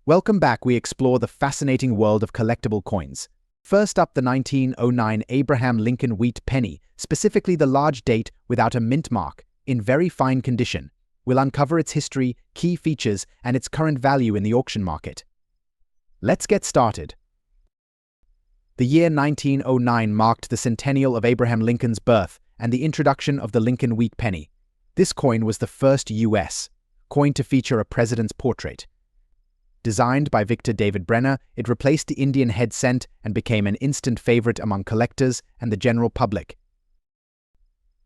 Welcome back. We explore the fascinating world of collectible coins. First up, the 1909 Abraham Lincoln wheat penny, specifically the large date without a mint mark, in very fine condition. We'll uncover its history, key features, and its current value in the auction market. Let's get started. The year 1909 marked the centennial of Abraham Lincoln's birth and the introduction of the Lincoln wheat penny. This coin was the first U.S. coin to feature a president's portrait. Designed by Victor David Brenner, it replaced the Indian head cent and became an instant favorite among collectors and the general public.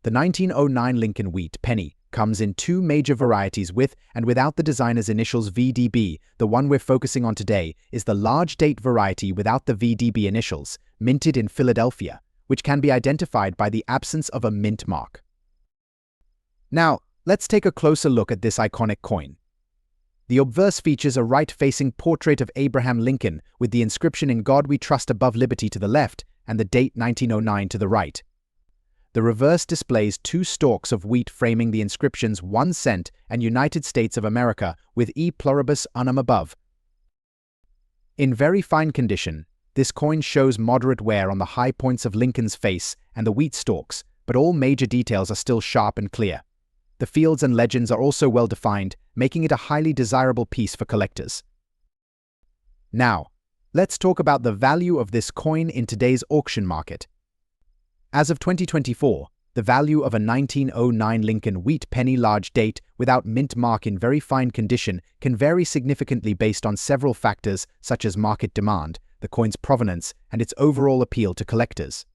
The 1909 Lincoln wheat penny comes in two major varieties with and without the designer's initials VDB. The one we're focusing on today is the large date variety without the VDB initials, minted in Philadelphia, which can be identified by the absence of a mint mark. Now, let's take a closer look at this iconic coin. The obverse features a right-facing portrait of Abraham Lincoln with the inscription "In God We Trust" above Liberty to the left and the date 1909 to the right. The reverse displays two stalks of wheat framing the inscriptions 1 cent and United States of America with E pluribus unum above. In very fine condition, this coin shows moderate wear on the high points of Lincoln's face and the wheat stalks, but all major details are still sharp and clear. The fields and legends are also well defined, making it a highly desirable piece for collectors. Now, let's talk about the value of this coin in today's auction market. As of 2024, the value of a 1909 Lincoln wheat penny large date without mint mark in very fine condition can vary significantly based on several factors such as market demand, the coin's provenance, and its overall appeal to collectors.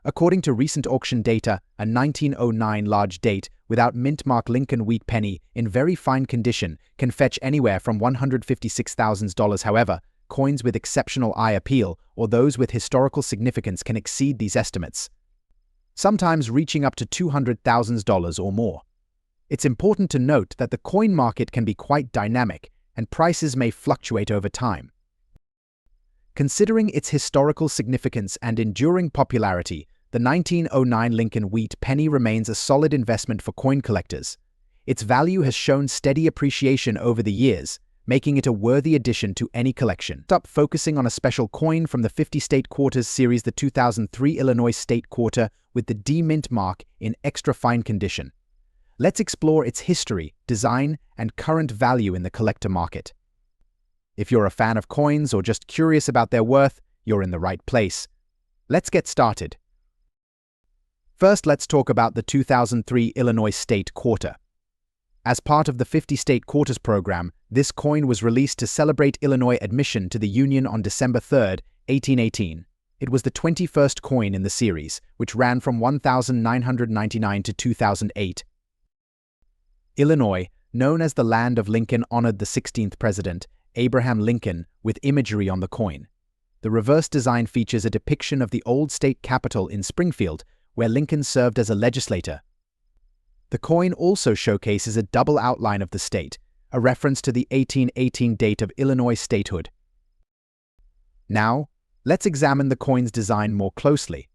According to recent auction data, a 1909 large date without mint mark Lincoln wheat penny in very fine condition can fetch anywhere from $156,000. However, coins with exceptional eye appeal or those with historical significance can exceed these estimates, sometimes reaching up to $200,000 or more. It's important to note that the coin market can be quite dynamic and prices may fluctuate over time. Considering its historical significance and enduring popularity, the 1909 Lincoln wheat penny remains a solid investment for coin collectors. Its value has shown steady appreciation over the years, making it a worthy addition to any collection. Up focusing on a special coin from the 50 State Quarters series, the 2003 Illinois State Quarter with the D mint mark in extra fine condition. Let's explore its history, design, and current value in the collector market. If you're a fan of coins or just curious about their worth, you're in the right place. Let's get started. First, let's talk about the 2003 Illinois State Quarter. As part of the 50 State Quarters program, this coin was released to celebrate Illinois admission to the Union on December 3, 1818. It was the 21st coin in the series, which ran from 1999 to 2008. Illinois, known as the Land of Lincoln, honored the 16th president, Abraham Lincoln, with imagery on the coin. The reverse design features a depiction of the old state capitol in Springfield, where Lincoln served as a legislator. The coin also showcases a double outline of the state, a reference to the 1818 date of Illinois statehood. Now, let's examine the coin's design more closely.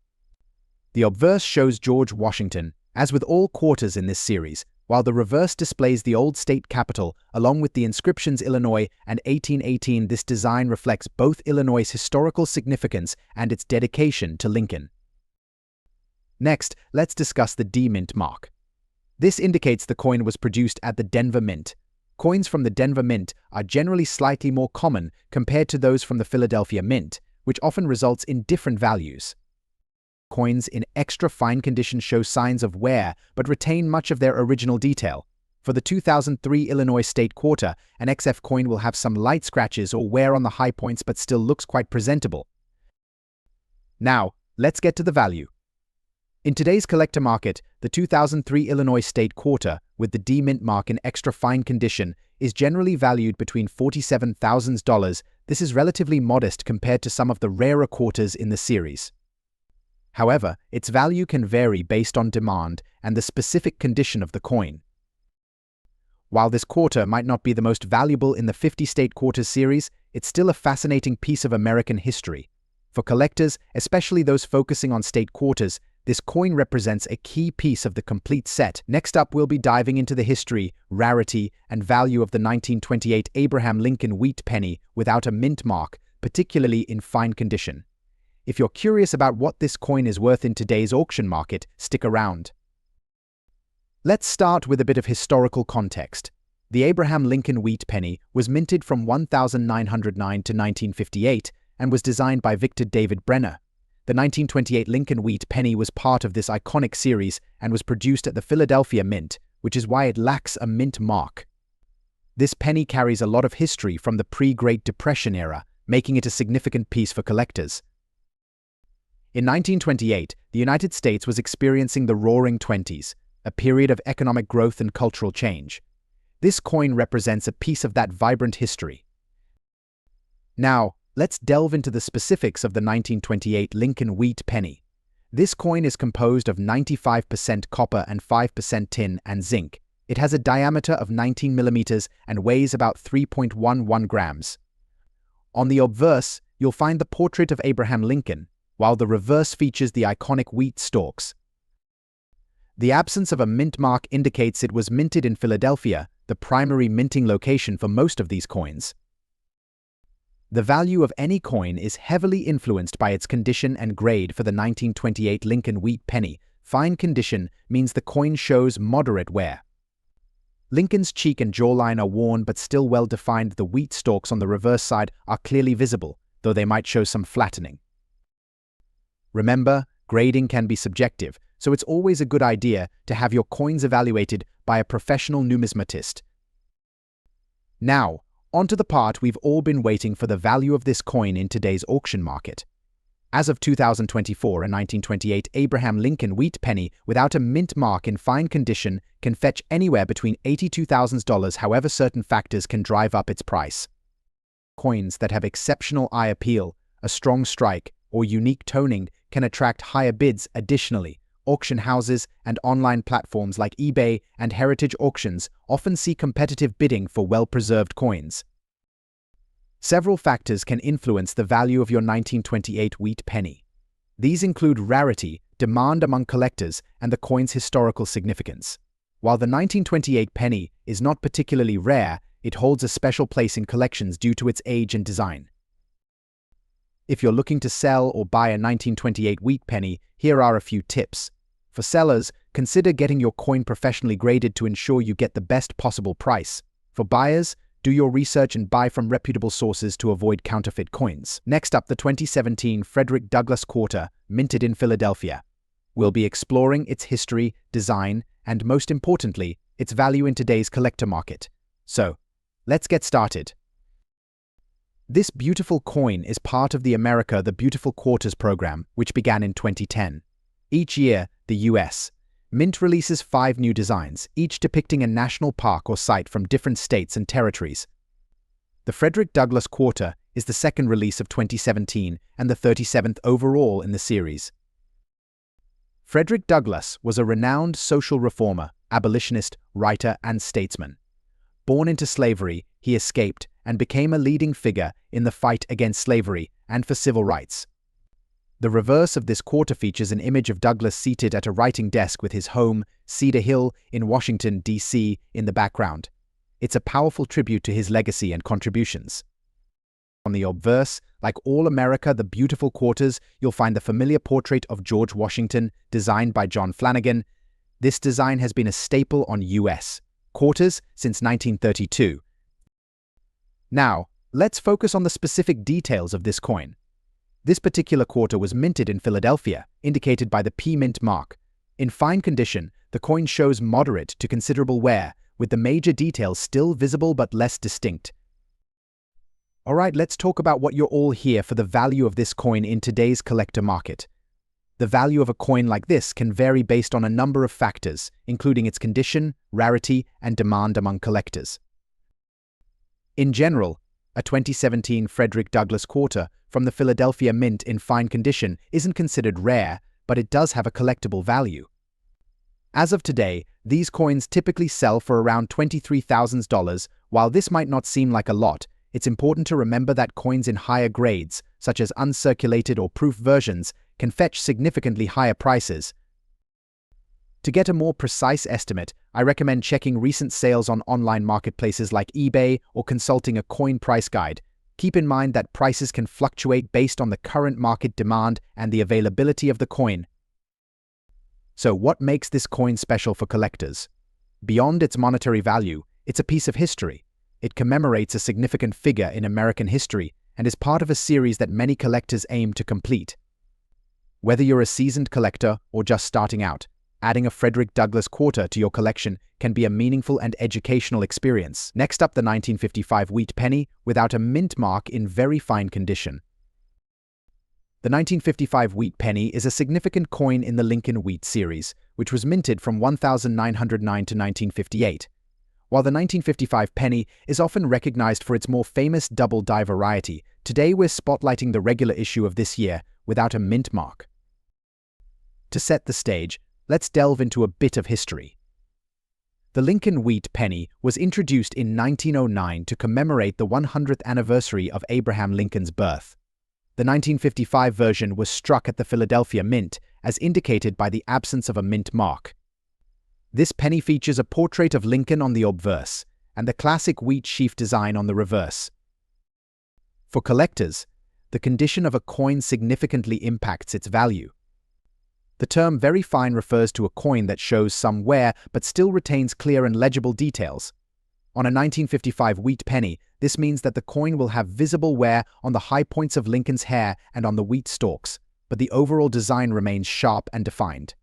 The obverse shows George Washington, as with all quarters in this series, while the reverse displays the old state capitol along with the inscriptions Illinois and 1818. This design reflects both Illinois' historical significance and its dedication to Lincoln. Next, let's discuss the D mint mark. This indicates the coin was produced at the Denver Mint. Coins from the Denver Mint are generally slightly more common compared to those from the Philadelphia Mint, which often results in different values. Coins in extra fine condition show signs of wear but retain much of their original detail. For the 2003 Illinois State Quarter, an XF coin will have some light scratches or wear on the high points but still looks quite presentable. Now, let's get to the value. In today's collector market, the 2003 Illinois State Quarter, with the D mint mark in extra fine condition, is generally valued between $47,000. This is relatively modest compared to some of the rarer quarters in the series. However, its value can vary based on demand and the specific condition of the coin. While this quarter might not be the most valuable in the 50 State Quarters series, it's still a fascinating piece of American history. For collectors, especially those focusing on state quarters, This coin represents a key piece of the complete set. Next up, we'll be diving into the history, rarity, and value of the 1928 Abraham Lincoln wheat penny without a mint mark, particularly in fine condition. If you're curious about what this coin is worth in today's auction market, stick around. Let's start with a bit of historical context. The Abraham Lincoln wheat penny was minted from 1909 to 1958 and was designed by Victor David Brenner. The 1928 Lincoln wheat penny was part of this iconic series and was produced at the Philadelphia Mint, which is why it lacks a mint mark. This penny carries a lot of history from the pre-Great Depression era, making it a significant piece for collectors. In 1928, the United States was experiencing the Roaring Twenties, a period of economic growth and cultural change. This coin represents a piece of that vibrant history. Now, let's delve into the specifics of the 1928 Lincoln wheat penny. This coin is composed of 95% copper and 5% tin and zinc. It has a diameter of 19 millimeters and weighs about 3.11 grams. On the obverse, you'll find the portrait of Abraham Lincoln, while the reverse features the iconic wheat stalks. The absence of a mint mark indicates it was minted in Philadelphia, the primary minting location for most of these coins. The value of any coin is heavily influenced by its condition and grade. For the 1928 Lincoln wheat penny, fine condition means the coin shows moderate wear. Lincoln's cheek and jawline are worn but still well defined. The wheat stalks on the reverse side are clearly visible, though they might show some flattening. Remember, grading can be subjective, so it's always a good idea to have your coins evaluated by a professional numismatist. Now, onto the part we've all been waiting for: the value of this coin in today's auction market. As of 2024, a 1928 Abraham Lincoln wheat penny without a mint mark in fine condition can fetch anywhere between $82,000. However, certain factors can drive up its price. Coins that have exceptional eye appeal, a strong strike, or unique toning can attract higher bids. Additionally, auction houses and online platforms like eBay and heritage auctions often see competitive bidding for well-preserved coins. Several factors can influence the value of your 1928 wheat penny. These include rarity, demand among collectors, and the coin's historical significance. While the 1928 penny is not particularly rare, it holds a special place in collections due to its age and design. If you're looking to sell or buy a 1928 wheat penny, here are a few tips. For sellers, consider getting your coin professionally graded to ensure you get the best possible price. For buyers, do your research and buy from reputable sources to avoid counterfeit coins. Next up, the 2017 Frederick Douglass Quarter, minted in Philadelphia. We'll be exploring its history, design, and most importantly, its value in today's collector market. So, let's get started. This beautiful coin is part of the America the Beautiful Quarters program, which began in 2010. Each year, the U.S. Mint releases 5 new designs, each depicting a national park or site from different states and territories. The Frederick Douglass Quarter is the second release of 2017 and the 37th overall in the series. Frederick Douglass was a renowned social reformer, abolitionist, writer, and statesman. Born into slavery, he escaped and became a leading figure in the fight against slavery and for civil rights. The reverse of this quarter features an image of Douglass seated at a writing desk with his home, Cedar Hill, in Washington, D.C., in the background. It's a powerful tribute to his legacy and contributions. On the obverse, like all America the Beautiful Quarters, you'll find the familiar portrait of George Washington, designed by John Flanagan. This design has been a staple on U.S. quarters since 1932. Now, let's focus on the specific details of this coin. This particular quarter was minted in Philadelphia, indicated by the P Mint mark. In fine condition, the coin shows moderate to considerable wear, with the major details still visible but less distinct. Alright, let's talk about what you're all here for: the value of this coin in today's collector market. The value of a coin like this can vary based on a number of factors, including its condition, rarity, and demand among collectors. In general, a 2017 Frederick Douglass Quarter from the Philadelphia Mint in fine condition isn't considered rare, but it does have a collectible value. As of today, these coins typically sell for around $23,000. While this might not seem like a lot, it's important to remember that coins in higher grades, such as uncirculated or proof versions, can fetch significantly higher prices. To get a more precise estimate, I recommend checking recent sales on online marketplaces like eBay or consulting a coin price guide. Keep in mind that prices can fluctuate based on the current market demand and the availability of the coin. So what makes this coin special for collectors? Beyond its monetary value, it's a piece of history. It commemorates a significant figure in American history and is part of a series that many collectors aim to complete. Whether you're a seasoned collector or just starting out, adding a Frederick Douglass quarter to your collection can be a meaningful and educational experience. Next up, the 1955 wheat penny without a mint mark in very fine condition. The 1955 wheat penny is a significant coin in the Lincoln Wheat series, which was minted from 1909 to 1958. While the 1955 penny is often recognized for its more famous double die variety, today we're spotlighting the regular issue of this year without a mint mark. To set the stage, let's delve into a bit of history. The Lincoln Wheat penny was introduced in 1909 to commemorate the 100th anniversary of Abraham Lincoln's birth. The 1955 version was struck at the Philadelphia Mint, as indicated by the absence of a mint mark. This penny features a portrait of Lincoln on the obverse, and the classic wheat sheaf design on the reverse. For collectors, the condition of a coin significantly impacts its value. The term very fine refers to a coin that shows some wear but still retains clear and legible details. On a 1955 wheat penny, this means that the coin will have visible wear on the high points of Lincoln's hair and on the wheat stalks, but the overall design remains sharp and defined.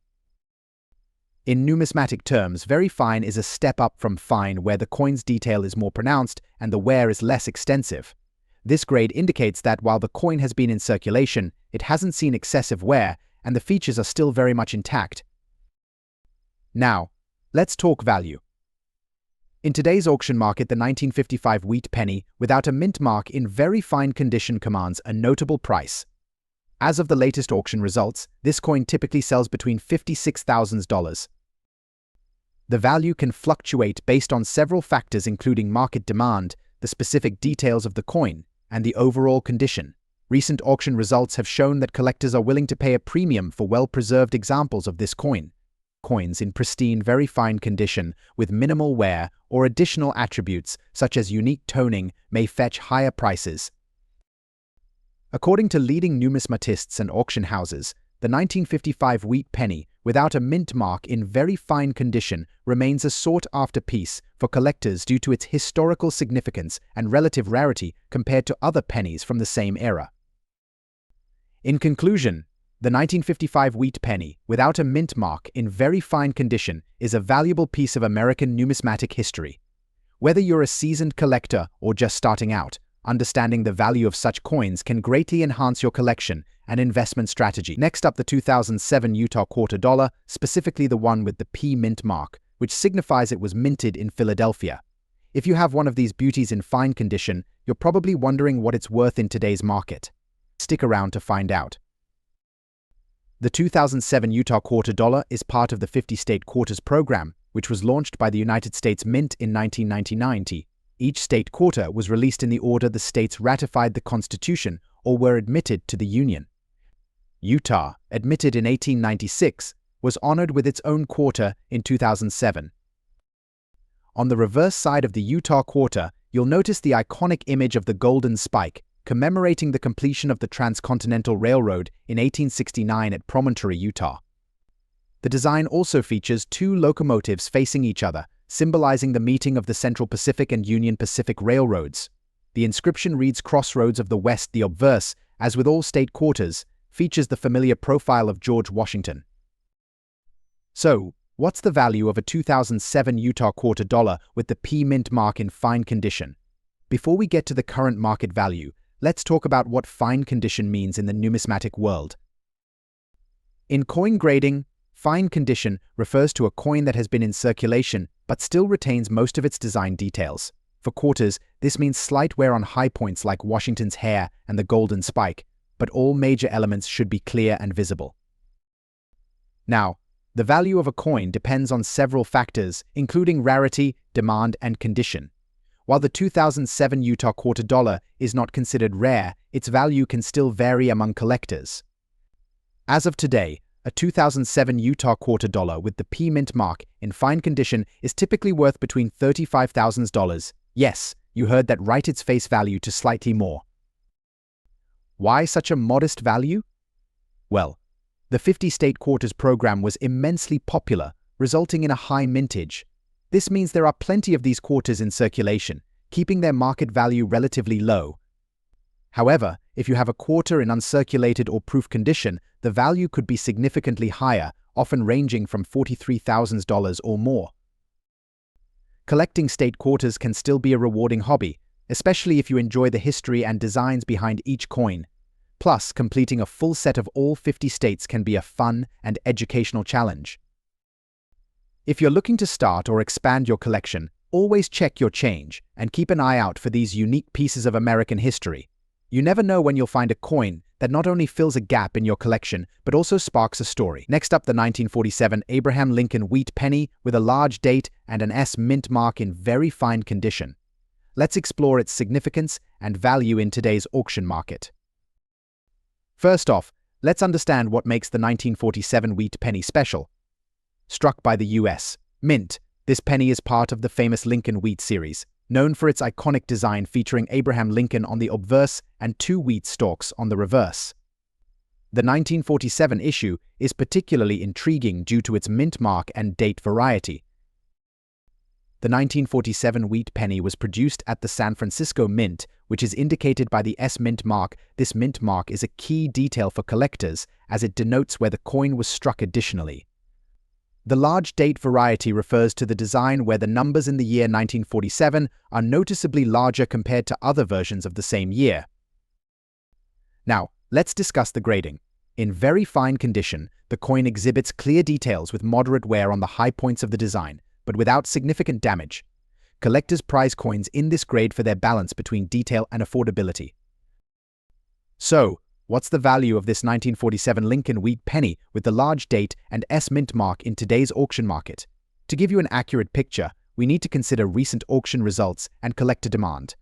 In numismatic terms, very fine is a step up from fine, where the coin's detail is more pronounced and the wear is less extensive. This grade indicates that while the coin has been in circulation, it hasn't seen excessive wear, and the features are still very much intact. Now, let's talk value. In today's auction market, the 1955 wheat penny without a mint mark in very fine condition commands a notable price. As of the latest auction results, this coin typically sells between $56,000. The value can fluctuate based on several factors, including market demand, the specific details of the coin, and the overall condition. Recent auction results have shown that collectors are willing to pay a premium for well-preserved examples of this coin. Coins in pristine, very fine condition with minimal wear or additional attributes such as unique toning may fetch higher prices. According to leading numismatists and auction houses, the 1955 wheat penny without a mint mark in very fine condition remains a sought-after piece for collectors due to its historical significance and relative rarity compared to other pennies from the same era. In conclusion, the 1955 wheat penny without a mint mark in very fine condition is a valuable piece of American numismatic history. Whether you're a seasoned collector or just starting out, understanding the value of such coins can greatly enhance your collection and investment strategy. Next up, the 2007 Utah quarter dollar, specifically the one with the P mint mark, which signifies it was minted in Philadelphia. If you have one of these beauties in fine condition, you're probably wondering what it's worth in today's market. Stick around to find out. The 2007 Utah quarter dollar is part of the 50-state quarters program, which was launched by the United States Mint in 1999. Each state quarter was released in the order the states ratified the Constitution or were admitted to the Union. Utah, admitted in 1896, was honored with its own quarter in 2007. On the reverse side of the Utah quarter, you'll notice the iconic image of the golden spike, commemorating the completion of the Transcontinental Railroad in 1869 at Promontory, Utah. The design also features two locomotives facing each other, symbolizing the meeting of the Central Pacific and Union Pacific Railroads. The inscription reads "Crossroads of the West." The obverse, as with all state quarters, features the familiar profile of George Washington. So, what's the value of a 2007 Utah quarter dollar with the P mint mark in fine condition? Before we get to the current market value, let's talk about what fine condition means in the numismatic world. In coin grading, fine condition refers to a coin that has been in circulation but still retains most of its design details. For quarters, this means slight wear on high points like Washington's hair and the golden spike, but all major elements should be clear and visible. Now, the value of a coin depends on several factors, including rarity, demand, and condition. While the 2007 Utah quarter dollar is not considered rare, its value can still vary among collectors. As of today, a 2007 Utah quarter dollar with the P mint mark in fine condition is typically worth between $35,000. Yes, you heard that right, its face value to slightly more. Why such a modest value? Well, the 50-state quarters program was immensely popular, resulting in a high mintage. This means there are plenty of these quarters in circulation, keeping their market value relatively low. However, if you have a quarter in uncirculated or proof condition, the value could be significantly higher, often ranging from $43,000 or more. Collecting state quarters can still be a rewarding hobby, especially if you enjoy the history and designs behind each coin. Plus, completing a full set of all 50 states can be a fun and educational challenge. If you're looking to start or expand your collection, always check your change and keep an eye out for these unique pieces of American history. You never know when you'll find a coin that not only fills a gap in your collection, but also sparks a story. Next up, the 1947 Abraham Lincoln wheat penny with a large date and an S mint mark in very fine condition. Let's explore its significance and value in today's auction market. First off, let's understand what makes the 1947 wheat penny special. Struck by the U.S. Mint, this penny is part of the famous Lincoln wheat series, known for its iconic design featuring Abraham Lincoln on the obverse and two wheat stalks on the reverse. The 1947 issue is particularly intriguing due to its mint mark and date variety. The 1947 wheat penny was produced at the San Francisco Mint, which is indicated by the S mint mark. This mint mark is a key detail for collectors as it denotes where the coin was struck additionally. The large date variety refers to the design where the numbers in the year 1947 are noticeably larger compared to other versions of the same year. Now, let's discuss the grading. In very fine condition, the coin exhibits clear details with moderate wear on the high points of the design, but without significant damage. Collectors prize coins in this grade for their balance between detail and affordability. So, what's the value of this 1947 Lincoln wheat penny with the large date and S mint mark in today's auction market? To give you an accurate picture, we need to consider recent auction results and collector demand.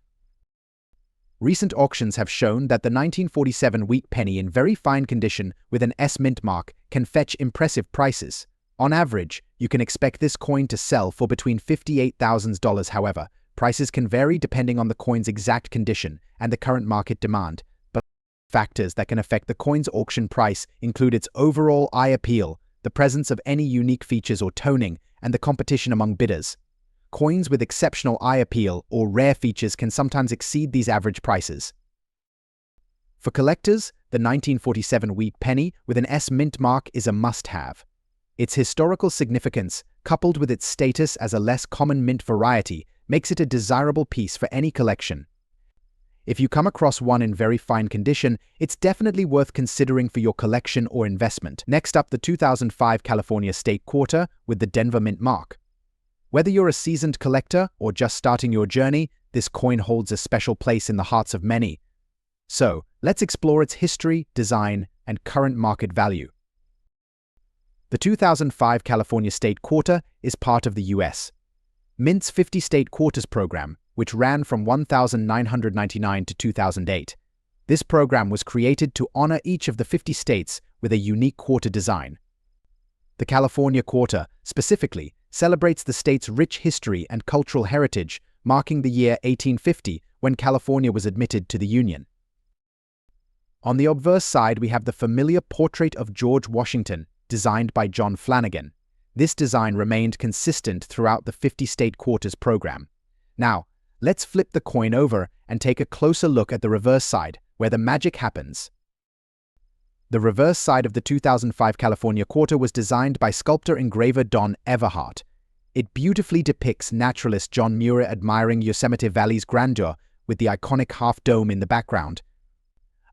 Recent auctions have shown that the 1947 wheat penny in very fine condition with an S mint mark can fetch impressive prices. On average, you can expect this coin to sell for between $58,000. However, prices can vary depending on the coin's exact condition and the current market demand. But factors that can affect the coin's auction price include its overall eye appeal, the presence of any unique features or toning, and the competition among bidders. Coins with exceptional eye appeal or rare features can sometimes exceed these average prices. For collectors, the 1947 wheat penny with an S mint mark is a must-have. Its historical significance, coupled with its status as a less common mint variety, makes it a desirable piece for any collection. If you come across one in very fine condition, it's definitely worth considering for your collection or investment. Next up, the 2005 California State Quarter with the Denver Mint mark. Whether you're a seasoned collector or just starting your journey, this coin holds a special place in the hearts of many. So, let's explore its history, design, and current market value. The 2005 California State Quarter is part of the U.S. Mint's 50-state quarters program, which ran from 1999 to 2008. This program was created to honor each of the 50 states with a unique quarter design. The California Quarter, specifically, celebrates the state's rich history and cultural heritage, marking the year 1850 when California was admitted to the Union. On the obverse side, we have the familiar portrait of George Washington, designed by John Flanagan. This design remained consistent throughout the 50-state quarters program. Now, let's flip the coin over and take a closer look at the reverse side, where the magic happens. The reverse side of the 2005 California Quarter was designed by sculptor-engraver Don Everhart. It beautifully depicts naturalist John Muir admiring Yosemite Valley's grandeur with the iconic half-dome in the background.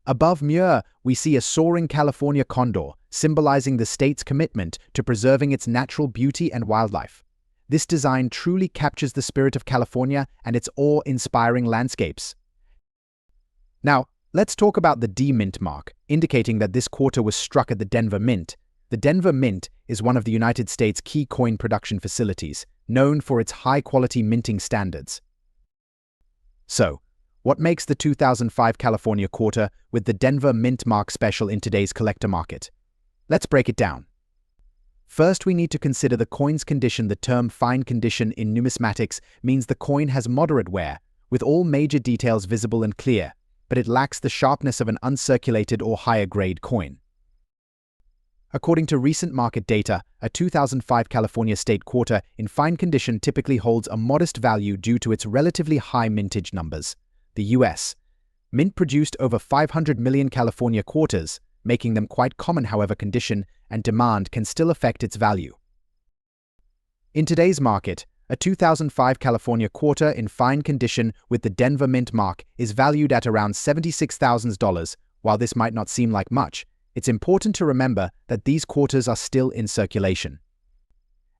Above Muir, we see a soaring California condor, symbolizing the state's commitment to preserving its natural beauty and wildlife. This design truly captures the spirit of California and its awe-inspiring landscapes. Now, let's talk about the D mint mark, indicating that this quarter was struck at the Denver Mint. The Denver Mint is one of the United States' key coin production facilities, known for its high-quality minting standards. So, what makes the 2005 California Quarter with the Denver Mint mark special in today's collector market? Let's break it down. First, we need to consider the coin's condition. The term fine condition in numismatics means the coin has moderate wear, with all major details visible and clear, but it lacks the sharpness of an uncirculated or higher-grade coin. According to recent market data, a 2005 California state quarter in fine condition typically holds a modest value due to its relatively high mintage numbers. The U.S. Mint produced over 500 million California quarters, making them quite common. However, condition and demand can still affect its value. In today's market, a 2005 California quarter in fine condition with the Denver Mint mark is valued at around $76,000. While this might not seem like much, it's important to remember that these quarters are still in circulation,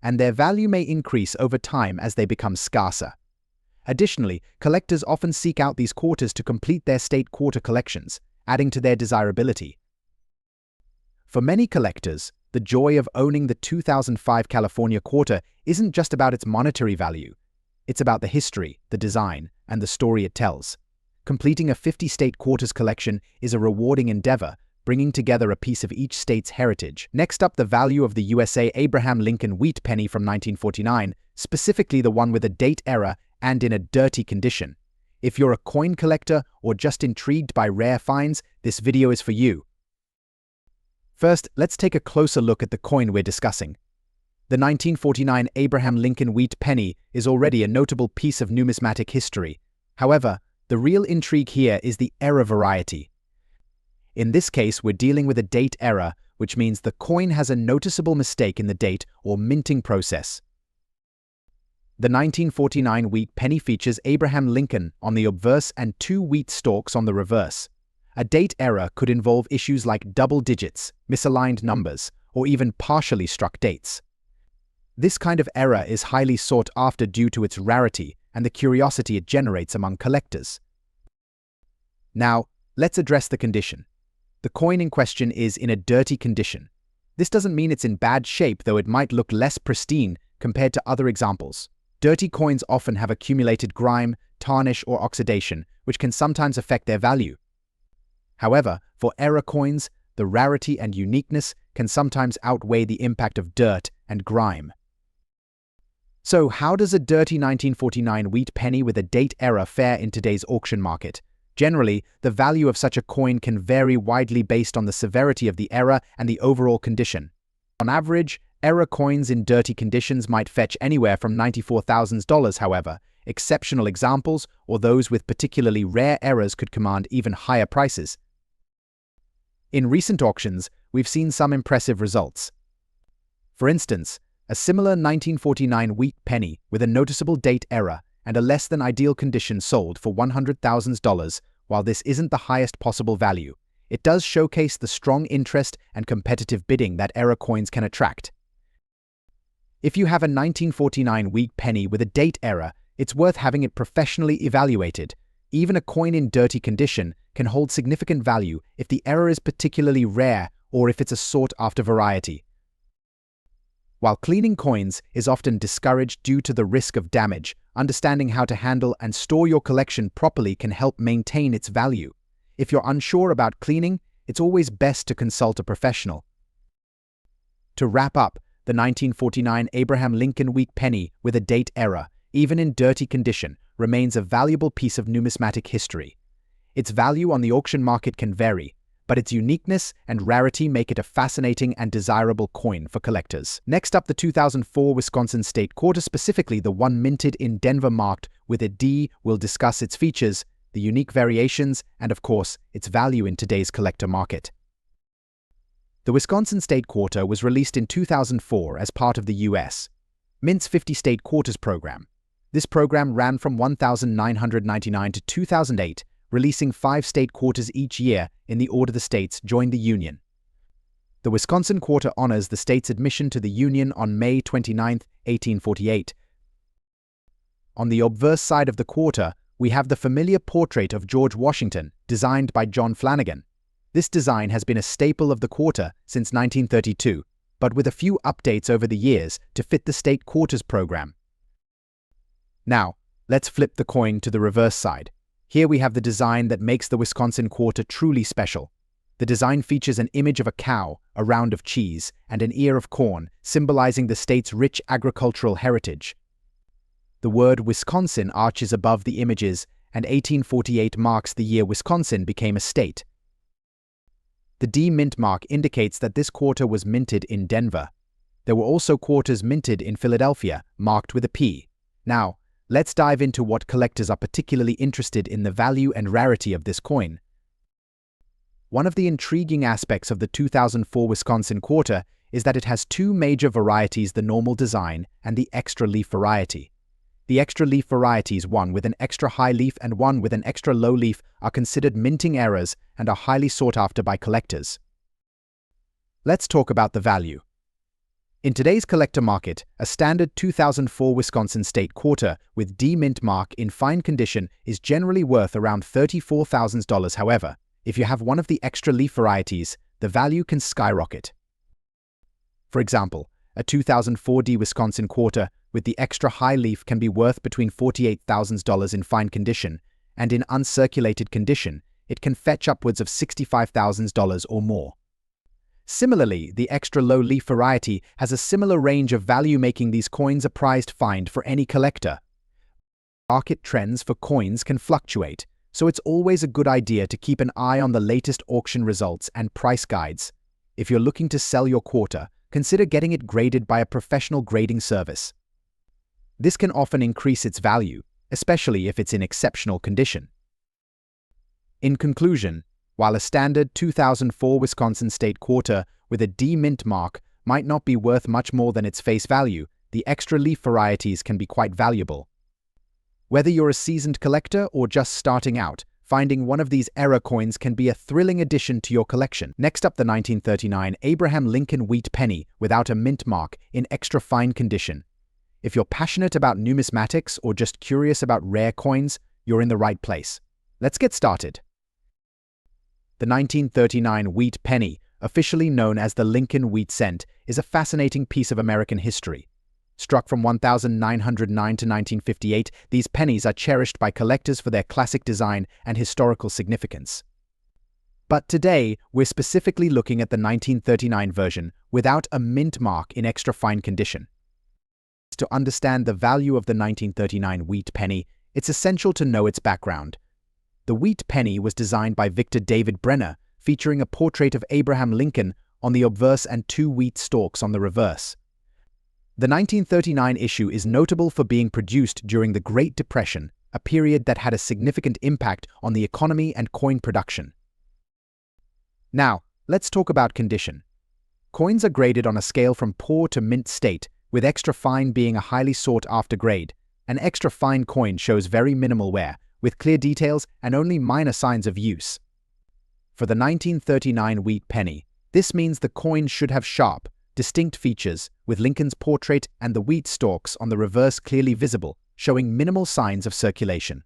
and their value may increase over time as they become scarcer. Additionally, collectors often seek out these quarters to complete their state quarter collections, adding to their desirability. For many collectors, the joy of owning the 2005 California quarter isn't just about its monetary value. It's about the history, the design, and the story it tells. Completing a 50-state quarters collection is a rewarding endeavor, bringing together a piece of each state's heritage. Next up, the value of the USA Abraham Lincoln wheat penny from 1949, specifically the one with a date error and in a dirty condition. If you're a coin collector or just intrigued by rare finds, this video is for you. First, let's take a closer look at the coin we're discussing. The 1949 Abraham Lincoln wheat penny is already a notable piece of numismatic history. However, the real intrigue here is the error variety. In this case, we're dealing with a date error, which means the coin has a noticeable mistake in the date or minting process. The 1949 wheat penny features Abraham Lincoln on the obverse and 2 wheat stalks on the reverse. A date error could involve issues like double digits, misaligned numbers, or even partially struck dates. This kind of error is highly sought after due to its rarity and the curiosity it generates among collectors. Now, let's address the condition. The coin in question is in a dirty condition. This doesn't mean it's in bad shape, though it might look less pristine compared to other examples. Dirty coins often have accumulated grime, tarnish, or oxidation, which can sometimes affect their value. However, for error coins, the rarity and uniqueness can sometimes outweigh the impact of dirt and grime. So, how does a dirty 1949 wheat penny with a date error fare in today's auction market? Generally, the value of such a coin can vary widely based on the severity of the error and the overall condition. On average, error coins in dirty conditions might fetch anywhere from $94,000. However, exceptional examples or those with particularly rare errors could command even higher prices. In recent auctions, we've seen some impressive results. For instance, a similar 1949 wheat penny with a noticeable date error and a less than ideal condition sold for $100,000. While this isn't the highest possible value, it does showcase the strong interest and competitive bidding that error coins can attract. If you have a 1949 wheat penny with a date error, it's worth having it professionally evaluated. Even a coin in dirty condition can hold significant value if the error is particularly rare or if it's a sought-after variety. While cleaning coins is often discouraged due to the risk of damage, understanding how to handle and store your collection properly can help maintain its value. If you're unsure about cleaning, it's always best to consult a professional. To wrap up, the 1949 Abraham Lincoln wheat penny with a date error, even in dirty condition, remains a valuable piece of numismatic history. Its value on the auction market can vary, but its uniqueness and rarity make it a fascinating and desirable coin for collectors. Next up, the 2004 Wisconsin State Quarter, specifically the one minted in Denver marked with a D. We'll discuss its features, the unique variations, and of course, its value in today's collector market. The Wisconsin State Quarter was released in 2004 as part of the U.S. Mint's 50 State Quarters program. This program ran from 1999 to 2008, releasing 5 state quarters each year in the order the states joined the Union. The Wisconsin Quarter honors the state's admission to the Union on May 29, 1848. On the obverse side of the quarter, we have the familiar portrait of George Washington, designed by John Flanagan. This design has been a staple of the quarter since 1932, but with a few updates over the years to fit the state quarters program. Now, let's flip the coin to the reverse side. Here we have the design that makes the Wisconsin Quarter truly special. The design features an image of a cow, a round of cheese, and an ear of corn, symbolizing the state's rich agricultural heritage. The word Wisconsin arches above the images, and 1848 marks the year Wisconsin became a state. The D mint mark indicates that this quarter was minted in Denver. There were also quarters minted in Philadelphia, marked with a P. Now, let's dive into what collectors are particularly interested in: the value and rarity of this coin. One of the intriguing aspects of the 2004 Wisconsin quarter is that it has two major varieties: the normal design and the extra leaf variety. The extra leaf varieties, one with an extra high leaf and one with an extra low leaf, are considered minting errors and are highly sought after by collectors. Let's talk about the value. In today's collector market, a standard 2004 Wisconsin state quarter with D mint mark in fine condition is generally worth around $34,000. However, if you have one of the extra leaf varieties, the value can skyrocket. For example, a 2004 D Wisconsin quarter with the extra high leaf can be worth between $48,000 in fine condition, and in uncirculated condition, it can fetch upwards of $65,000 or more. Similarly, the extra low leaf variety has a similar range of value, making these coins a prized find for any collector. Market trends for coins can fluctuate, so it's always a good idea to keep an eye on the latest auction results and price guides. If you're looking to sell your quarter, consider getting it graded by a professional grading service. This can often increase its value, especially if it's in exceptional condition. In conclusion, while a standard 2004 Wisconsin state quarter with a D mint mark might not be worth much more than its face value, the extra leaf varieties can be quite valuable. Whether you're a seasoned collector or just starting out, finding one of these era coins can be a thrilling addition to your collection. Next up, the 1939 Abraham Lincoln wheat penny without a mint mark in extra fine condition. If you're passionate about numismatics or just curious about rare coins, you're in the right place. Let's get started. The 1939 wheat penny, officially known as the Lincoln wheat cent, is a fascinating piece of American history. Struck from 1909 to 1958, these pennies are cherished by collectors for their classic design and historical significance. But today, we're specifically looking at the 1939 version without a mint mark in extra fine condition. To understand the value of the 1939 wheat penny, it's essential to know its background. The wheat penny was designed by Victor David Brenner, featuring a portrait of Abraham Lincoln on the obverse and two wheat stalks on the reverse. The 1939 issue is notable for being produced during the Great Depression, a period that had a significant impact on the economy and coin production. Now, let's talk about condition. Coins are graded on a scale from poor to mint state, with extra fine being a highly sought-after grade. An extra fine coin shows very minimal wear, with clear details and only minor signs of use. For the 1939 wheat penny, this means the coin should have sharp, distinct features, with Lincoln's portrait and the wheat stalks on the reverse clearly visible, showing minimal signs of circulation.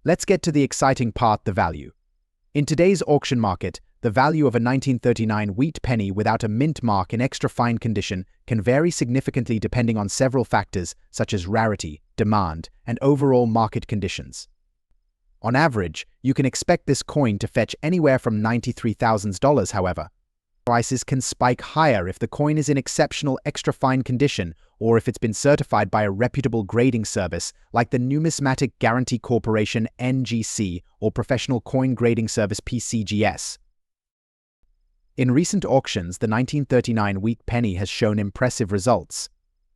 Let's get to the exciting part: the value. In today's auction market, the value of a 1939 wheat penny without a mint mark in extra fine condition can vary significantly depending on several factors such as rarity, demand, and overall market conditions. On average, you can expect this coin to fetch anywhere from $93,000. However, prices can spike higher if the coin is in exceptional extra fine condition or if it's been certified by a reputable grading service like the Numismatic Guarantee Corporation (NGC) or Professional Coin Grading Service (PCGS). In recent auctions, the 1939 wheat penny has shown impressive results.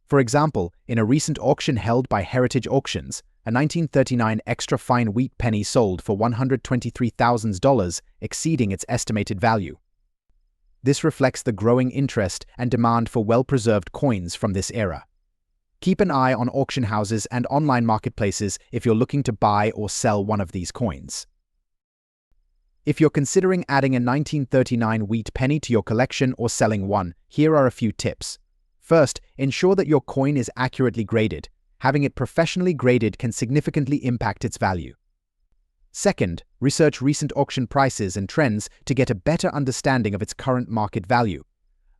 For example, in a recent auction held by Heritage Auctions, a 1939 extra fine wheat penny sold for $123,000, exceeding its estimated value. This reflects the growing interest and demand for well-preserved coins from this era. Keep an eye on auction houses and online marketplaces if you're looking to buy or sell one of these coins. If you're considering adding a 1939 wheat penny to your collection or selling one, here are a few tips. First, ensure that your coin is accurately graded. Having it professionally graded can significantly impact its value. Second, research recent auction prices and trends to get a better understanding of its current market value.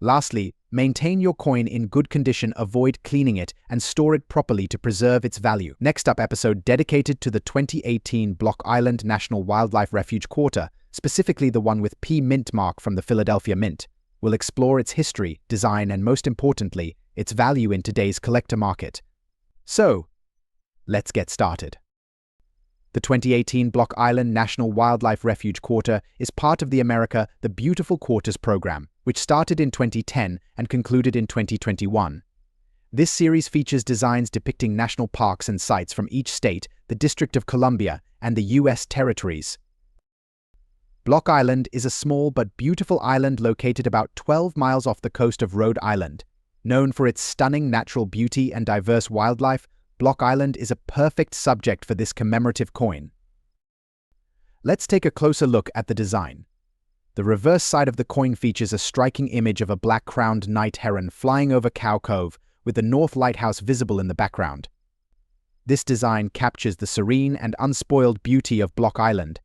Lastly, maintain your coin in good condition, avoid cleaning it, and store it properly to preserve its value. Next up, episode dedicated to the 2018 Block Island National Wildlife Refuge Quarter, specifically the one with P Mint mark from the Philadelphia Mint. We'll explore its history, design, and most importantly, its value in today's collector market. So, let's get started. The 2018 Block Island National Wildlife Refuge Quarter is part of the The Beautiful Quarters program, which started in 2010 and concluded in 2021. This series features designs depicting national parks and sites from each state, the District of Columbia, and the U.S. territories. Block Island is a small but beautiful island located about 12 miles off the coast of Rhode Island. Known for its stunning natural beauty and diverse wildlife, Block Island is a perfect subject for this commemorative coin. Let's take a closer look at the design. The reverse side of the coin features a striking image of a black-crowned night heron flying over Cow Cove, with the North Lighthouse visible in the background. This design captures the serene and unspoiled beauty of Block Island.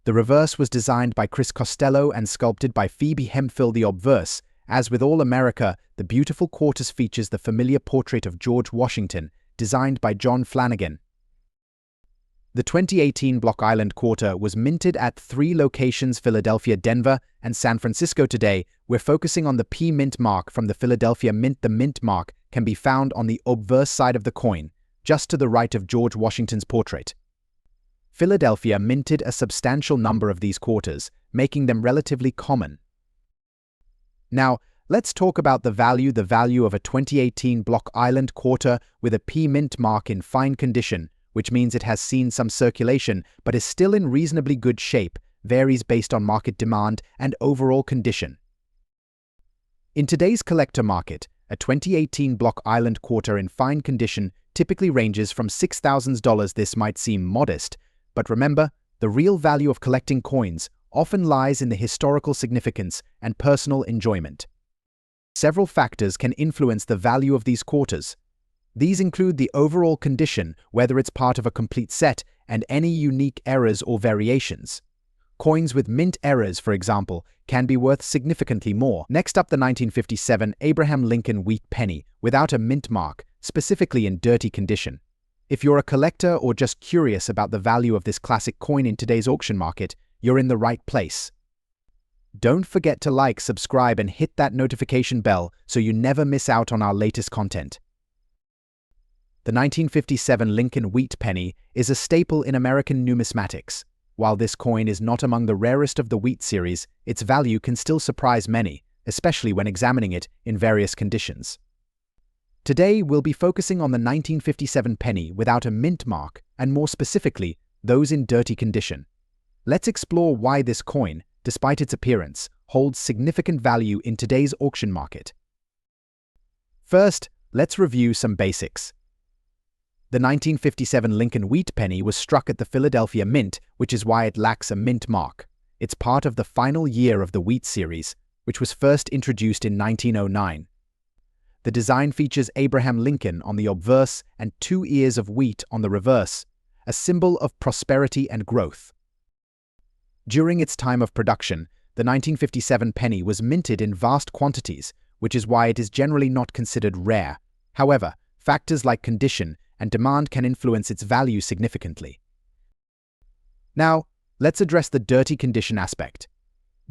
The reverse was designed by Chris Costello and sculpted by Phoebe Hemphill. The obverse, as with all the beautiful quarters features the familiar portrait of George Washington, designed by John Flanagan. The 2018 Block Island Quarter was minted at 3 locations: Philadelphia, Denver, and San Francisco. Today, we're focusing on the P Mint mark from the Philadelphia Mint. The Mint mark can be found on the obverse side of the coin, just to the right of George Washington's portrait. Philadelphia minted a substantial number of these quarters, making them relatively common. Now, let's talk about the value. The value of a 2018 Block Island Quarter with a P Mint mark in fine condition, which means it has seen some circulation but is still in reasonably good shape, varies based on market demand and overall condition. In today's collector market, a 2018 Block Island Quarter in fine condition typically ranges from $6,000. This might seem modest, but remember, the real value of collecting coins often lies in the historical significance and personal enjoyment. Several factors can influence the value of these quarters. These include the overall condition, whether it's part of a complete set, and any unique errors or variations. Coins with mint errors, for example, can be worth significantly more. Next up, the 1957 Abraham Lincoln wheat penny without a mint mark, specifically in dirty condition. If you're a collector or just curious about the value of this classic coin in today's auction market, you're in the right place. Don't forget to like, subscribe, and hit that notification bell so you never miss out on our latest content. The 1957 Lincoln wheat penny is a staple in American numismatics. While this coin is not among the rarest of the wheat series, its value can still surprise many, especially when examining it in various conditions. Today, we'll be focusing on the 1957 penny without a mint mark, and more specifically, those in dirty condition. Let's explore why this coin, despite its appearance, holds significant value in today's auction market. First, let's review some basics. The 1957 Lincoln wheat penny was struck at the Philadelphia Mint, which is why it lacks a mint mark. It's part of the final year of the wheat series, which was first introduced in 1909. The design features Abraham Lincoln on the obverse and 2 ears of wheat on the reverse, a symbol of prosperity and growth. During its time of production, the 1957 penny was minted in vast quantities, which is why it is generally not considered rare. However, factors like condition and demand can influence its value significantly. Now, let's address the dirty condition aspect.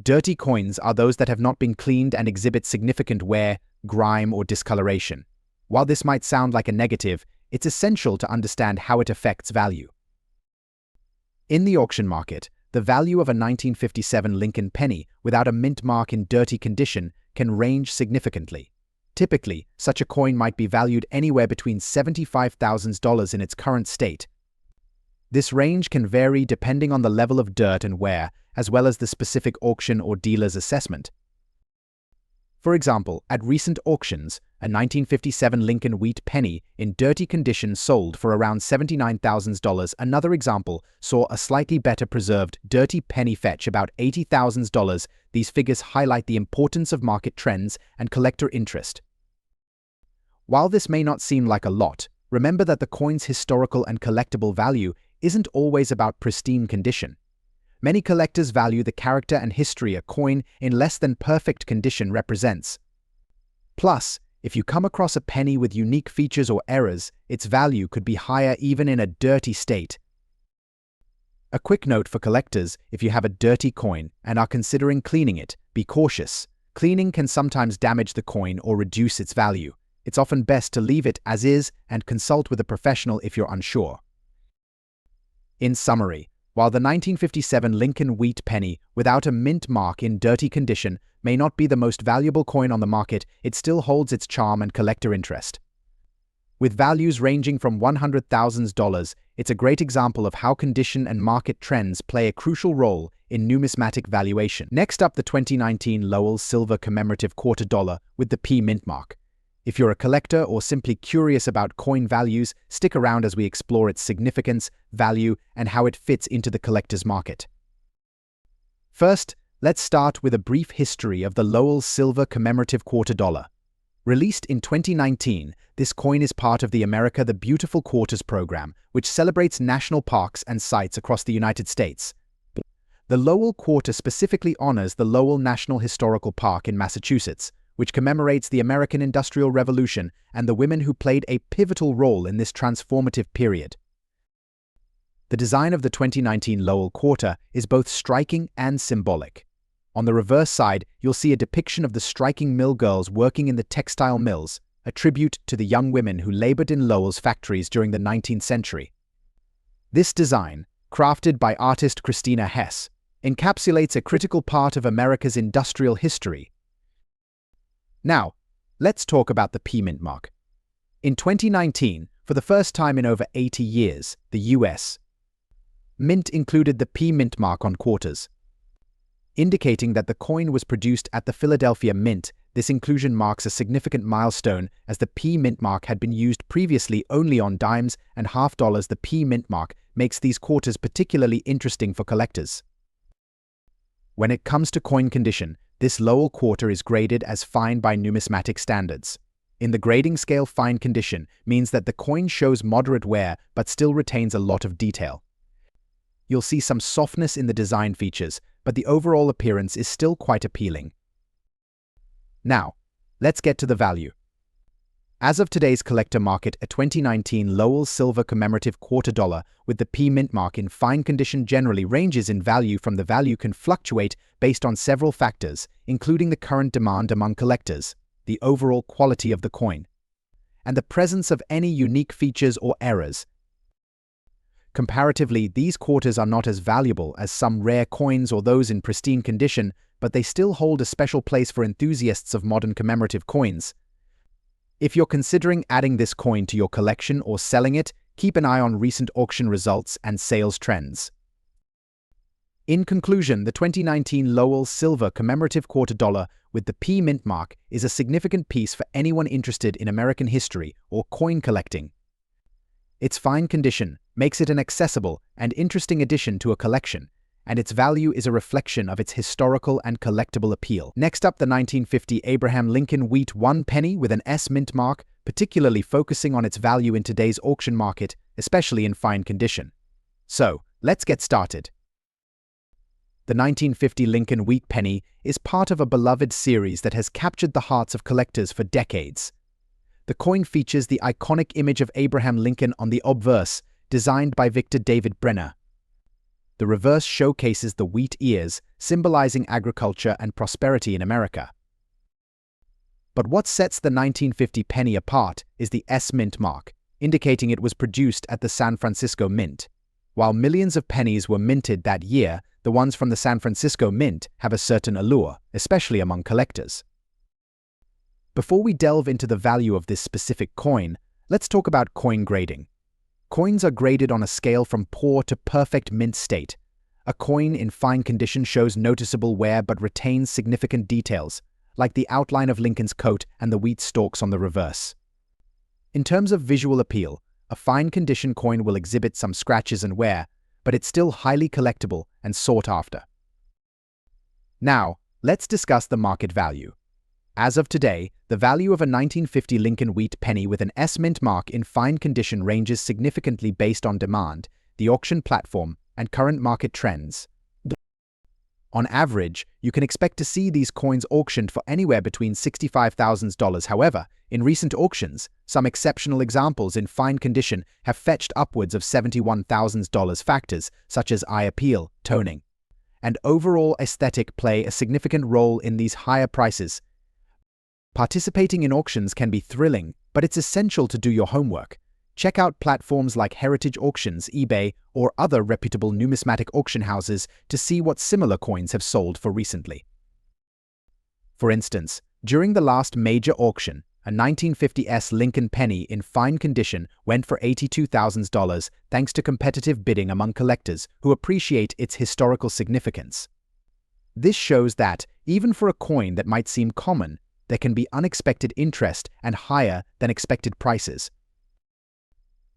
Dirty coins are those that have not been cleaned and exhibit significant wear, grime, or discoloration. While this might sound like a negative, it's essential to understand how it affects value. In the auction market, the value of a 1957 Lincoln penny without a mint mark in dirty condition can range significantly. Typically, such a coin might be valued anywhere between $75,000 in its current state. This range can vary depending on the level of dirt and wear, as well as the specific auction or dealer's assessment. For example, at recent auctions, a 1957 Lincoln wheat penny in dirty condition sold for around $79,000. Another example saw a slightly better preserved dirty penny fetch about $80,000. These figures highlight the importance of market trends and collector interest. While this may not seem like a lot, remember that the coin's historical and collectible value isn't always about pristine condition. Many collectors value the character and history a coin in less than perfect condition represents. Plus, if you come across a penny with unique features or errors, its value could be higher even in a dirty state. A quick note for collectors: if you have a dirty coin and are considering cleaning it, be cautious. Cleaning can sometimes damage the coin or reduce its value. It's often best to leave it as is and consult with a professional if you're unsure. In summary, while the 1957 Lincoln wheat penny without a mint mark in dirty condition may not be the most valuable coin on the market, it still holds its charm and collector interest. With values ranging from $100,000, it's a great example of how condition and market trends play a crucial role in numismatic valuation. Next up, the 2019 Lowell Silver Commemorative Quarter Dollar with the P mint mark. If you're a collector or simply curious about coin values, stick around as we explore its significance, value, and how it fits into the collector's market. First, let's start with a brief history of the Lowell Silver Commemorative Quarter Dollar. Released in 2019, this coin is part of the America the Beautiful Quarters program, which celebrates national parks and sites across the United States. The Lowell Quarter specifically honors the Lowell National Historical Park in Massachusetts, which commemorates the American Industrial Revolution and the women who played a pivotal role in this transformative period. The design of the 2019 Lowell Quarter is both striking and symbolic. On the reverse side, you'll see a depiction of the striking mill girls working in the textile mills, a tribute to the young women who labored in Lowell's factories during the 19th century. This design, crafted by artist Christina Hess, encapsulates a critical part of America's industrial history. Now, let's talk about the P mint mark. In 2019, for the first time in over 80 years, the U.S. Mint included the P mint mark on quarters. Indicating that the coin was produced at the Philadelphia Mint, this inclusion marks a significant milestone as the P mint mark had been used previously only on dimes and half dollars. The P mint mark makes these quarters particularly interesting for collectors. When it comes to coin condition, this Lowell quarter is graded as fine by numismatic standards. In the grading scale, fine condition means that the coin shows moderate wear but still retains a lot of detail. You'll see some softness in the design features, but the overall appearance is still quite appealing. Now, let's get to the value. As of today's collector market, a 2019 Lowell Silver Commemorative Quarter Dollar with the P mint mark in fine condition generally ranges in value. The value can fluctuate based on several factors, including the current demand among collectors, the overall quality of the coin, and the presence of any unique features or errors. Comparatively, these quarters are not as valuable as some rare coins or those in pristine condition, but they still hold a special place for enthusiasts of modern commemorative coins. If you're considering adding this coin to your collection or selling it, keep an eye on recent auction results and sales trends. In conclusion, the 2019 Lowell Silver Commemorative Quarter Dollar with the P mint mark is a significant piece for anyone interested in American history or coin collecting. Its fine condition makes it an accessible and interesting addition to a collection, and its value is a reflection of its historical and collectible appeal. Next up, the 1950 Abraham Lincoln wheat 1 penny with an S mint mark, particularly focusing on its value in today's auction market, especially in fine condition. So, let's get started. The 1950 Lincoln wheat penny is part of a beloved series that has captured the hearts of collectors for decades. The coin features the iconic image of Abraham Lincoln on the obverse, designed by Victor David Brenner. The reverse showcases the wheat ears, symbolizing agriculture and prosperity in America. But what sets the 1950 penny apart is the S mint mark, indicating it was produced at the San Francisco Mint. While millions of pennies were minted that year, the ones from the San Francisco Mint have a certain allure, especially among collectors. Before we delve into the value of this specific coin, let's talk about coin grading. Coins are graded on a scale from poor to perfect mint state. A coin in fine condition shows noticeable wear but retains significant details, like the outline of Lincoln's coat and the wheat stalks on the reverse. In terms of visual appeal, a fine condition coin will exhibit some scratches and wear, but it's still highly collectible and sought after. Now, let's discuss the market value. As of today, the value of a 1950 Lincoln wheat penny with an S mint mark in fine condition ranges significantly based on demand, the auction platform, and current market trends. On average, you can expect to see these coins auctioned for anywhere between $65,000. However, in recent auctions, some exceptional examples in fine condition have fetched upwards of $71,000. Factors such as eye appeal, toning, and overall aesthetic play a significant role in these higher prices. Participating in auctions can be thrilling, but it's essential to do your homework. Check out platforms like Heritage Auctions, eBay, or other reputable numismatic auction houses to see what similar coins have sold for recently. For instance, during the last major auction, a 1950s Lincoln penny in fine condition went for $82,000 thanks to competitive bidding among collectors who appreciate its historical significance. This shows that, even for a coin that might seem common, there can be unexpected interest and higher than expected prices.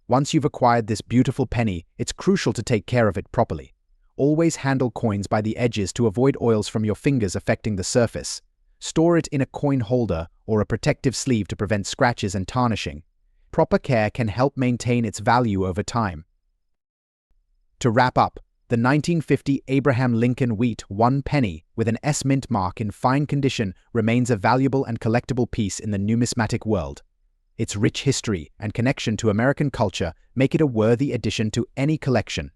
Once you've acquired this beautiful penny, it's crucial to take care of it properly. Always handle coins by the edges to avoid oils from your fingers affecting the surface. Store it in a coin holder or a protective sleeve to prevent scratches and tarnishing. Proper care can help maintain its value over time. To wrap up, the 1950 Abraham Lincoln Wheat 1 penny with an S mint mark in fine condition remains a valuable and collectible piece in the numismatic world. Its rich history and connection to American culture make it a worthy addition to any collection.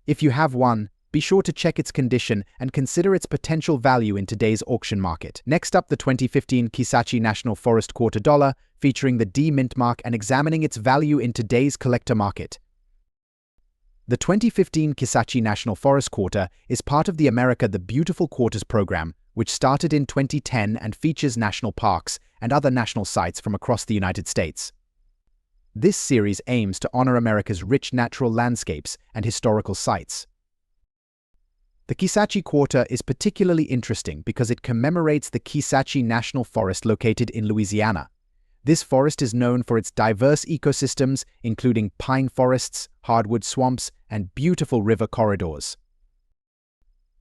If you have one, be sure to check its condition and consider its potential value in today's auction market. Next up, the 2015 Kisatchie National Forest Quarter Dollar, featuring the D mint mark and examining its value in today's collector market. The 2015 Kisatchie National Forest Quarter is part of the America the Beautiful Quarters program, which started in 2010 and features national parks and other national sites from across the United States. This series aims to honor America's rich natural landscapes and historical sites. The Kisatchie Quarter is particularly interesting because it commemorates the Kisatchie National Forest located in Louisiana. This forest is known for its diverse ecosystems, including pine forests, hardwood swamps, and beautiful river corridors.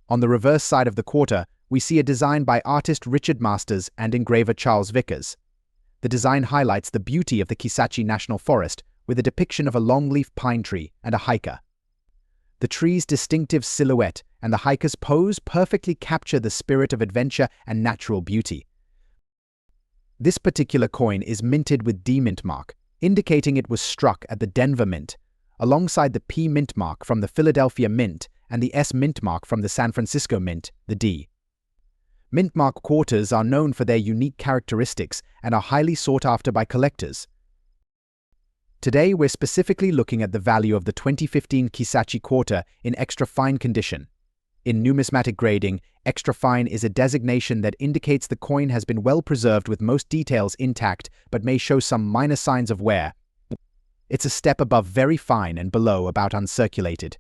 On the reverse side of the quarter, we see a design by artist Richard Masters and engraver Charles Vickers. The design highlights the beauty of the Kisatchie National Forest with a depiction of a longleaf pine tree and a hiker. The tree's distinctive silhouette and the hiker's pose perfectly capture the spirit of adventure and natural beauty. This particular coin is minted with D mint mark, indicating it was struck at the Denver Mint, alongside the P mint mark from the Philadelphia Mint and the S mint mark from the San Francisco Mint, the D. Mint mark quarters are known for their unique characteristics and are highly sought after by collectors. Today, we're specifically looking at the value of the 2015 Kisatchie Quarter in extra fine condition. In numismatic grading, extra fine is a designation that indicates the coin has been well preserved with most details intact but may show some minor signs of wear. It's a step above very fine and below about uncirculated.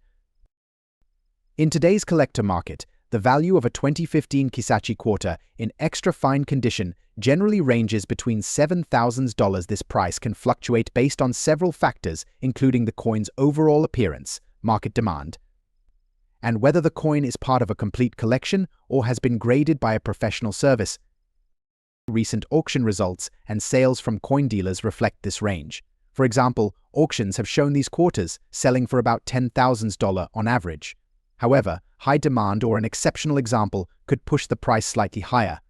In today's collector market, the value of a 2015 Kisatchie Quarter in extra fine condition generally ranges between $7,000. This price can fluctuate based on several factors, including the coin's overall appearance, market demand, and whether the coin is part of a complete collection or has been graded by a professional service. Recent auction results and sales from coin dealers reflect this range. For example, auctions have shown these quarters selling for about $10,000 on average. However, high demand or an exceptional example could push the price slightly higher.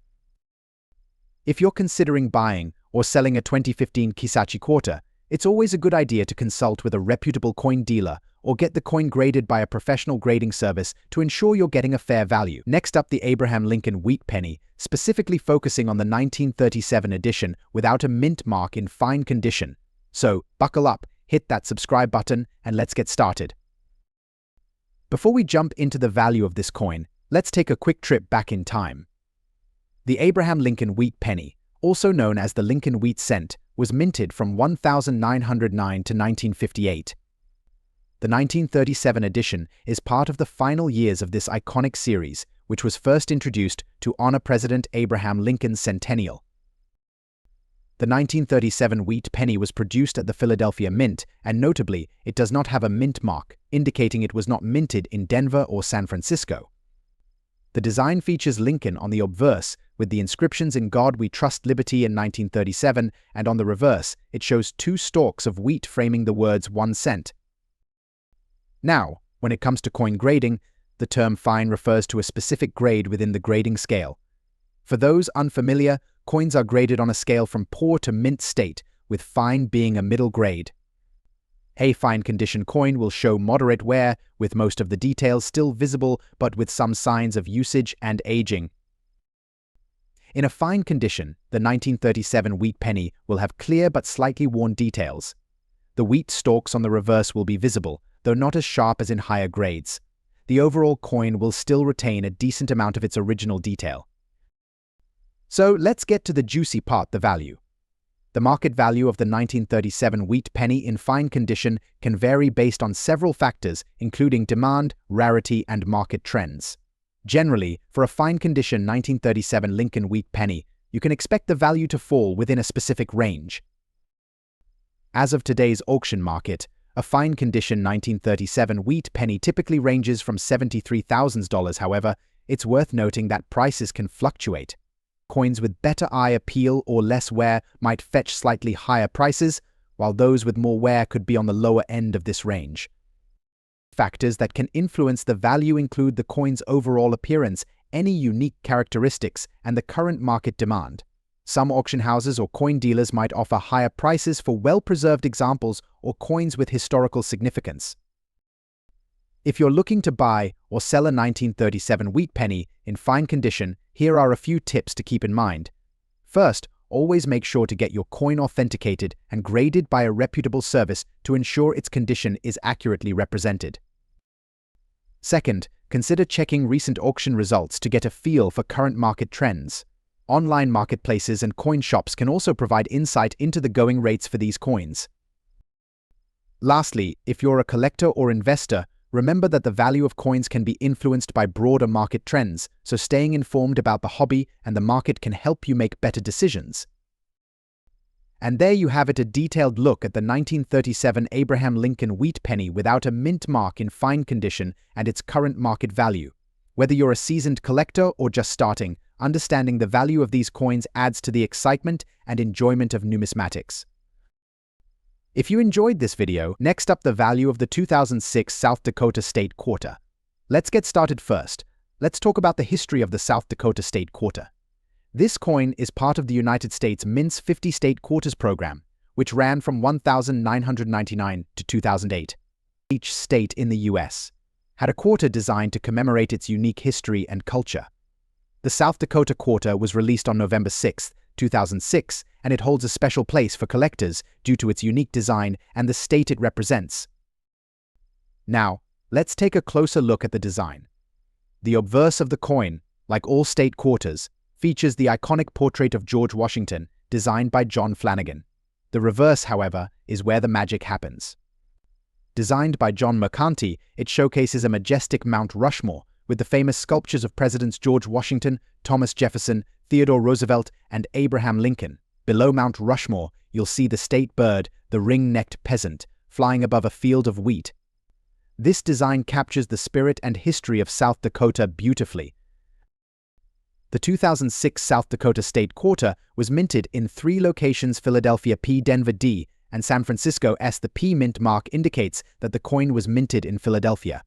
If you're considering buying or selling a 2015 Kisatchie Quarter, it's always a good idea to consult with a reputable coin dealer or get the coin graded by a professional grading service to ensure you're getting a fair value. Next up, the Abraham Lincoln Wheat penny, specifically focusing on the 1937 edition without a mint mark in fine condition. So, buckle up, hit that subscribe button, and let's get started. Before we jump into the value of this coin, let's take a quick trip back in time. The Abraham Lincoln Wheat penny, also known as the Lincoln Wheat cent, was minted from 1909 to 1958. The 1937 edition is part of the final years of this iconic series, which was first introduced to honor President Abraham Lincoln's centennial. The 1937 wheat penny was produced at the Philadelphia Mint, and notably, it does not have a mint mark, indicating it was not minted in Denver or San Francisco. The design features Lincoln on the obverse, with the inscriptions "In God We Trust Liberty" in 1937, and on the reverse, it shows two stalks of wheat framing the words 1 cent. Now, when it comes to coin grading, the term fine refers to a specific grade within the grading scale. For those unfamiliar, coins are graded on a scale from poor to mint state, with fine being a middle grade. A fine condition coin will show moderate wear, with most of the details still visible but with some signs of usage and aging. In a fine condition, the 1937 wheat penny will have clear but slightly worn details. The wheat stalks on the reverse will be visible, though not as sharp as in higher grades. The overall coin will still retain a decent amount of its original detail. So let's get to the juicy part, the value. The market value of the 1937 wheat penny in fine condition can vary based on several factors, including demand, rarity, and market trends. Generally, for a fine condition 1937 Lincoln wheat penny, you can expect the value to fall within a specific range. As of today's auction market, a fine condition 1937 wheat penny typically ranges from $73,000. However, it's worth noting that prices can fluctuate. Coins with better eye appeal or less wear might fetch slightly higher prices, while those with more wear could be on the lower end of this range. Factors that can influence the value include the coin's overall appearance, any unique characteristics, and the current market demand. Some auction houses or coin dealers might offer higher prices for well-preserved examples or coins with historical significance. If you're looking to buy or sell a 1937 wheat penny in fine condition, here are a few tips to keep in mind. First, always make sure to get your coin authenticated and graded by a reputable service to ensure its condition is accurately represented. Second, consider checking recent auction results to get a feel for current market trends. Online marketplaces and coin shops can also provide insight into the going rates for these coins. Lastly, if you're a collector or investor, remember that the value of coins can be influenced by broader market trends, so staying informed about the hobby and the market can help you make better decisions. And there you have it, a detailed look at the 1937 Abraham Lincoln wheat penny without a mint mark in fine condition and its current market value. Whether you're a seasoned collector or just starting, understanding the value of these coins adds to the excitement and enjoyment of numismatics. If you enjoyed this video, next up, the value of the 2006 South Dakota State Quarter. Let's get started first. Let's talk about the history of the South Dakota State Quarter. This coin is part of the United States Mint's 50 State Quarters program, which ran from 1999 to 2008. Each state in the U.S. had a quarter designed to commemorate its unique history and culture. The South Dakota Quarter was released on November 6, 2006, and it holds a special place for collectors due to its unique design and the state it represents. Now, let's take a closer look at the design. The obverse of the coin, like all state quarters, features the iconic portrait of George Washington, designed by John Flanagan. The reverse, however, is where the magic happens. Designed by John Mercanti, it showcases a majestic Mount Rushmore, with the famous sculptures of Presidents George Washington, Thomas Jefferson, Theodore Roosevelt, and Abraham Lincoln. Below Mount Rushmore, you'll see the state bird, the ring-necked peasant, flying above a field of wheat. This design captures the spirit and history of South Dakota beautifully. The 2006 South Dakota State Quarter was minted in 3 locations: Philadelphia P, Denver D, and San Francisco S. The P mint mark indicates that the coin was minted in Philadelphia.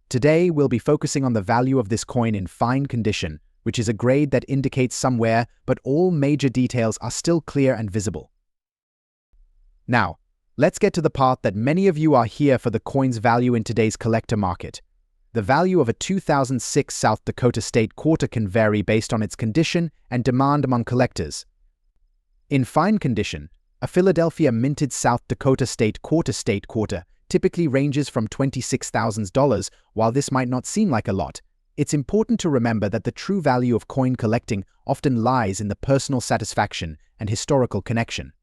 Today, we'll be focusing on the value of this coin in fine condition, which is a grade that indicates some wear, but all major details are still clear and visible. Now, let's get to the part that many of you are here for: the coin's value in today's collector market. The value of a 2006 South Dakota State Quarter can vary based on its condition and demand among collectors. In fine condition, a Philadelphia minted South Dakota State Quarter typically ranges from $26,000. While this might not seem like a lot, it's important to remember that the true value of coin collecting often lies in the personal satisfaction and historical connection,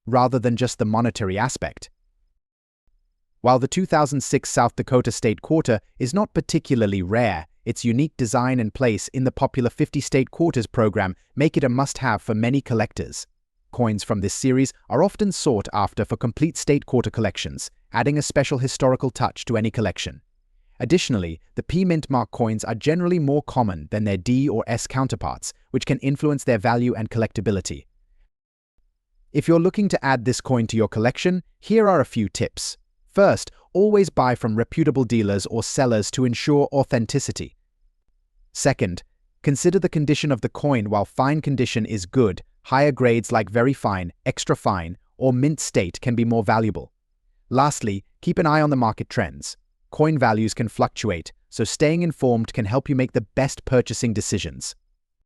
rather than just the monetary aspect. While the 2006 South Dakota State Quarter is not particularly rare, its unique design and place in the popular 50 State Quarters program make it a must-have for many collectors. Coins from this series are often sought after for complete state quarter collections, adding a special historical touch to any collection. Additionally, the P mint mark coins are generally more common than their D or S counterparts, which can influence their value and collectability. If you're looking to add this coin to your collection, here are a few tips. First, always buy from reputable dealers or sellers to ensure authenticity. Second, consider the condition of the coin. While fine condition is good, higher grades like very fine, extra fine, or mint state can be more valuable. Lastly, keep an eye on the market trends. Coin values can fluctuate, so staying informed can help you make the best purchasing decisions.